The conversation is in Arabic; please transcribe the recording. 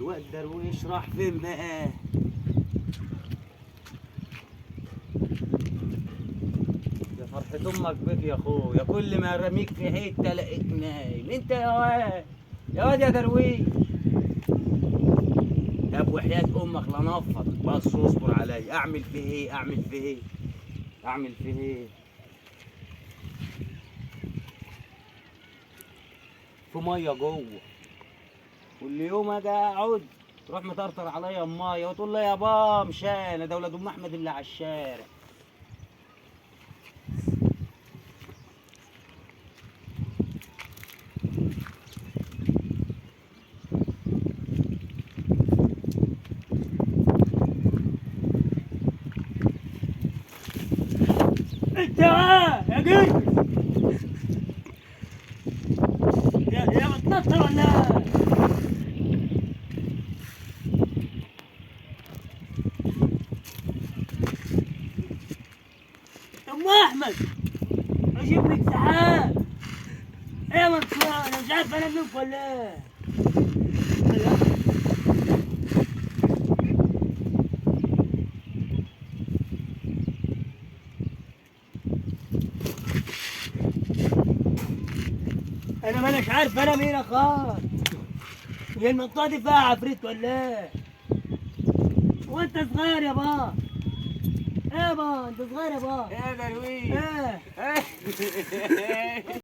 الواد درويش راح فين بقى؟ يا فرحة امك بك يا اخويا، كل ما رميك في حته الاقيك نايم. انت يا واد، يا واد يا درويش. طب وحياة امك لا نفض، بس اصبر عليا. اعمل فيه ايه؟ اعمل فيه ايه؟ اعمل فيه ايه؟ في ميه جوه، واللي يوم اجي اقعد تروح مطرطر عليا الميه وتقول لي يا بابا مش انا، ده ولاد ام احمد اللي على الشارع. انت يا جيش يا بتنطر ولا ام احمد؟ اجيب لك سحاب. ايه يا منصور، انا مش عارف انام منك ولا ايه؟ انا مانيش عارف انا مين خالص. هي المنطقه دي فيها عفريت ولا ايه؟ وانت صغير يا بابا. ايه يا بابا انت صغير يا بابا. يا درويش ايه ايه